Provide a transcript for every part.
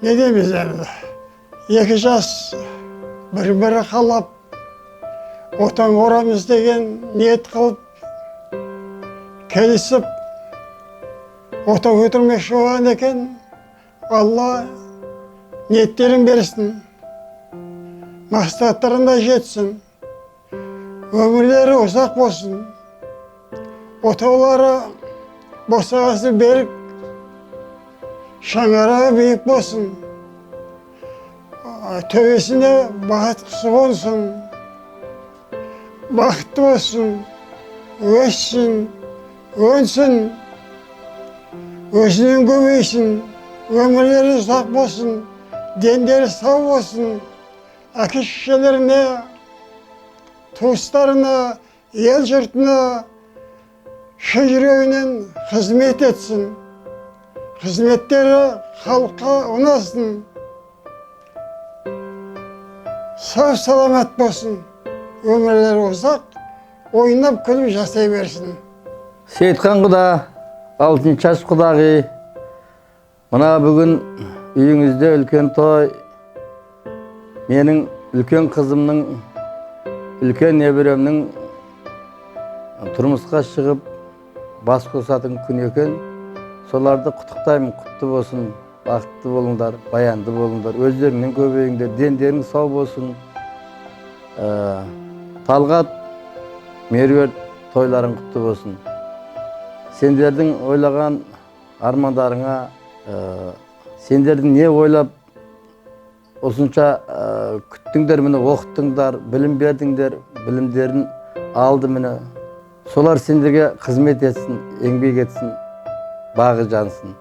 не дейміз енді, екі жас бір-бірі қалап, отан қорамыз деген ниет қылып, келісіп, отан көтермекші болған екен. Алла ниеттерін берсін, мақсаттарына жетсін, өмірлері ұзақ болсын, отаулары босағасы берік, шаңырағы биік болсын, төбесіне бақыт құсы қонсын, бақытты болсын, өссін, өнсін, өзінен көбейсін, өмірлері ұзақ болсын, дендері сау болсын, әке-шешелеріне, туыстарына, ел жұртына шын жүрегінен қызмет етсін. Қызметтері халыққа ұнасын. Сау саламат болсын, өмірлері ұзақ, ойнап күліп жасай берсін. Сейітхан құда, Алтыншаш құдағи, мына бүгін үйіңізде үлкен той, менің үлкен қызымның, үлкен небіремнің тұрмысқа шығып бас қосатын күн екен. Соларды құттықтаймын, құтты болсын, бақытты болыңдар, баянды болыңдар, өздеріңнен көбейіңдер, дендерің сау болсын. Талғат, меруерт тойларың құтты болсын. Сендердің ойлаған армандарыңа, сендердің не ойлап осынша күттіңдер, мені оқыттыңдар, білім бердіңдер, білімдерін алды мені. Солар сендерге қызмет етсін, еңбек етсін, бағы жансын,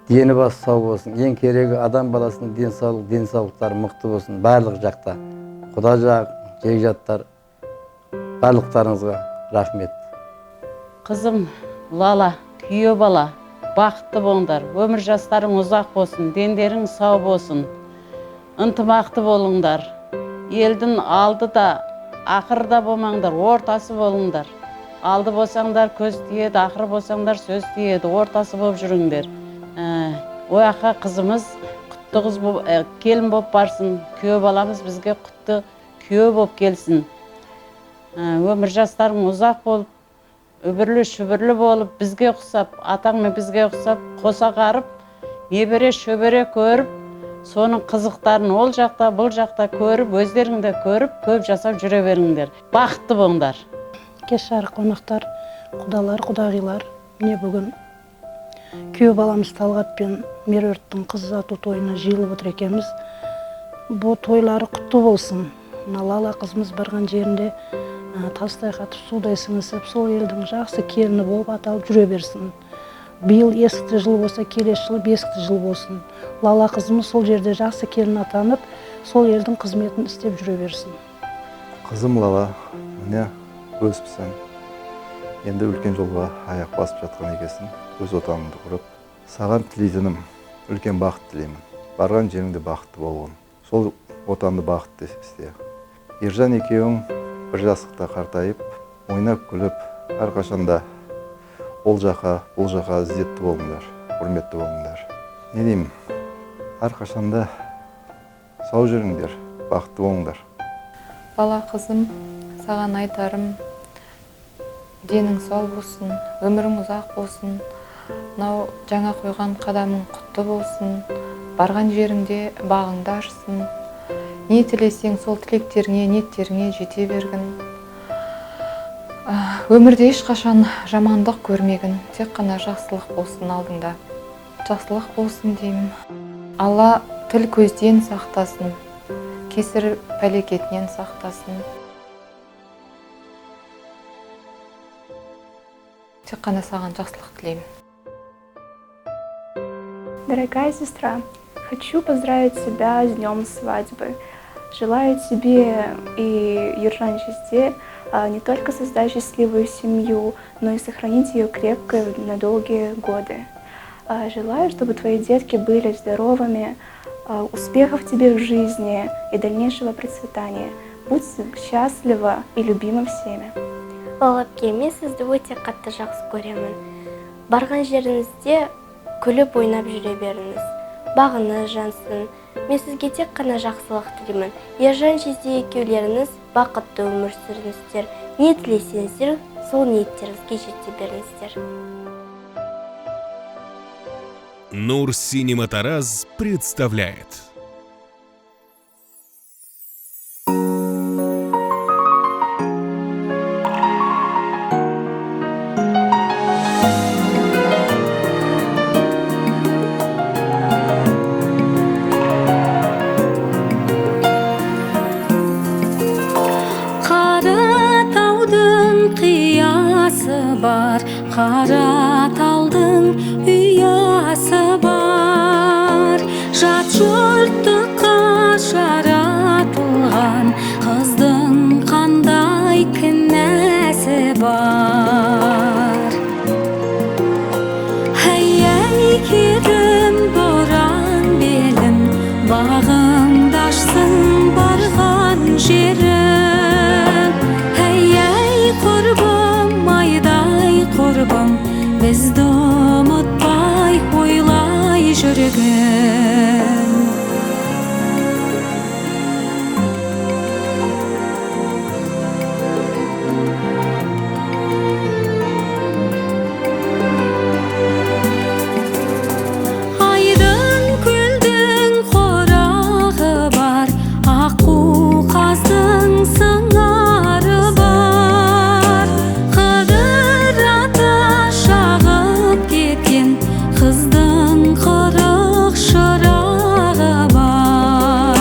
дені басы сау болсын. Ең керегі адам баласының денсаулықтары мықты болсын, барлық жақта. Құда жақ, жекжаттар, барлықтарыңызға рахмет. Қызым Лала, күйеу бала, бақытты болыңдар, өмір жастарың ұзақ болсын, дендерің сау болсын, ынтымақты болыңдар. Елдің алды да, ақырда болмаңдар, ортасы болыңдар. Алды болсаңдар көз тиеді, ақыры болсаңдар сөз тиеді, ортасы болып жүріңдер. Ояққа қызымыз құтты қыз келін болып барсын, күйеу баламыз бізге құтты күйеу болып келсін. Өмір жастарың ұзақ болып, үбірлі шүбірлі болып, бізге ұқсап, атаңмен бізге ұқсап, қоса қарып, небере шөбере көріп, соның қызықтарын ол жақта, бұл жақта көріп, өздеріңді көріп, көп жасап жүре беріңдер. Бақытты болыңдар. Кеш жарық қонақтар, құдалар, құдағилар, міне бүгін күйеу баламыз Талғат пен Меруерттің қыз ұзату тойына жиылып отыр екенбіз. Бұл тойлары құтты болсын. Лала қызымыз барған жерінде тастай қатып судай сіңісіп, сол елдің жақсы келіні болып аталып жүре берсін. Биыл есікті жыл болса, келесі жылы бесікті жыл болсын. Лала қызымыз сол жерде жақсы келін атанып, сол елдің қызметін істеп жүре берсін. Қызым Лала, міне өспісің, енді үлкен жолға аяқ басып жатқан екесің, өз отаныңды құрып. Саған тілейтінім, үлкен бақыт тілеймін. Барған жеріңде бақытты болғын. Сол отанды бақытты істе. Ержан екеуің бір жастықта қартайып, ойнап күліп, әрқашанда ол жаққа, бұл жаққа ізетті болыңдар, құрметті болыңдар. Не деймін, әрқашанда сау жүріңдер, бақытты болыңдар. Бала қызым, саған айтарым, денің сау болсын, өмірің ұзақ болсын, мынау жаңа қойған қадамың құтты болсын, барған жеріңде бағыңды ашсын, не тілесең сол тілектеріңе, ниеттеріңе жете бергін. Өмірде ешқашан жамандық көрмегін, тек қана жақсылық болсын алдыңда. Жақсылық болсын деймін. Алла тіл көзден сақтасын, кесір пәлекетінен сақтасын. Тек қана саған жақсылық тілеймін. Дорогая сестра, хочу поздравить тебя с днем свадьбы. Желаю тебе и Ержан Жизде не только создать счастливую семью, но и сохранить ее крепкой на долгие годы. Желаю, чтобы твои детки были здоровыми, успехов тебе в жизни и дальнейшего процветания. Будь счастлива и любима всеми. Балапке, мен сізді өте қатты жақсы көремін. Барған жеріңізде күліп ойнап жүре беріңіз. бағыңыз жансын. Мен сізге тек қана жақсылық тілеймін. Ержан жезде екеулеріңіз бақытты өмір сүріңіздер. Не тілесеңіздер, сол ниеттеріңізге жете беріңіздер. Нур Синема Тараз представляет. Бар, қара талдың ұясы бар. Жат жұрттыққа жаратылған қыздың қандай кінәсі бар. Әй керім боран белім, бағыңды ашсын барған жерім. Әй құрбым айдай құрбым, бізді ұмытпай ойлай жүргін. Айдың көлдің қорағы бар, аққу қаздың сыңары бар. Қыдыр ата шағып кеткен қыздың қырық шырағы бар.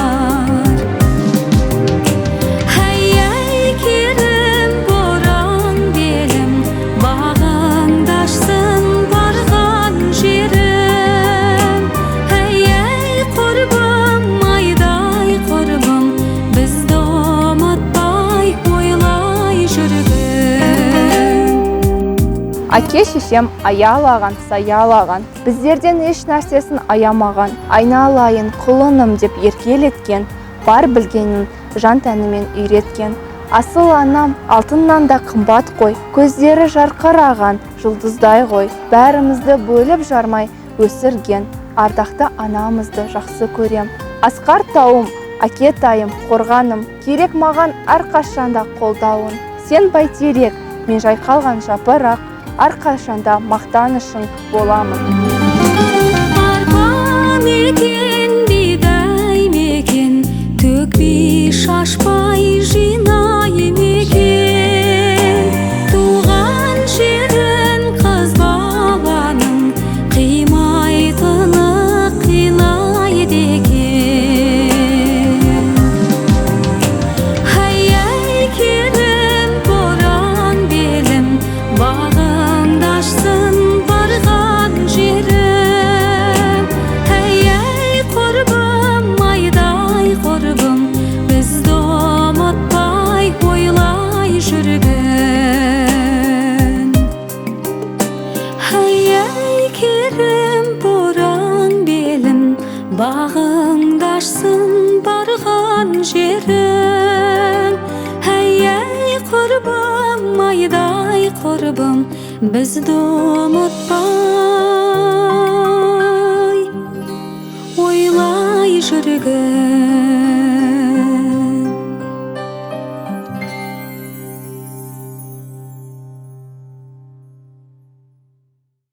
Әй керім боран белім, бағыңды ашсын барған жерім. Әй құрбым айдай құрбым, бізді ұмытпай ойлай жүргін. Әке шешем аялаған, саялаған, біздерден еш нәрсесін аямаған, айналайын құлыным деп еркелеткен, бар білгенін жан тәнімен үйреткен. Асыл анам алтыннан да қымбат қой, көздері жарқыраған жұлдыздай ғой, бәрімізді бөліп жармай өсірген, ардақты анамызды жақсы көрем. Асқар тауым, әкетайым, қорғаным, керек маған әрқашанда қолдауын. Сен бәйтерек, мен жайқалған жапырақ, әрқашанда мақтанышың боламын. Арпа мекен, бидай мекен, төкпей шашпай жинай мекен. Туған жерін қыз баланың, қимайтыны қилайды екен. Әй керім боран белім, бағыңды ашсын барған жерім. Әй құрбым айдай құрбым, бізді ұмытпай ойлай жүргін. Әй керім боран белім, бағыңды ашсын барған жерім. Әй құрбым айдай құрбым, бізді ұмытпай ойлай жүргін.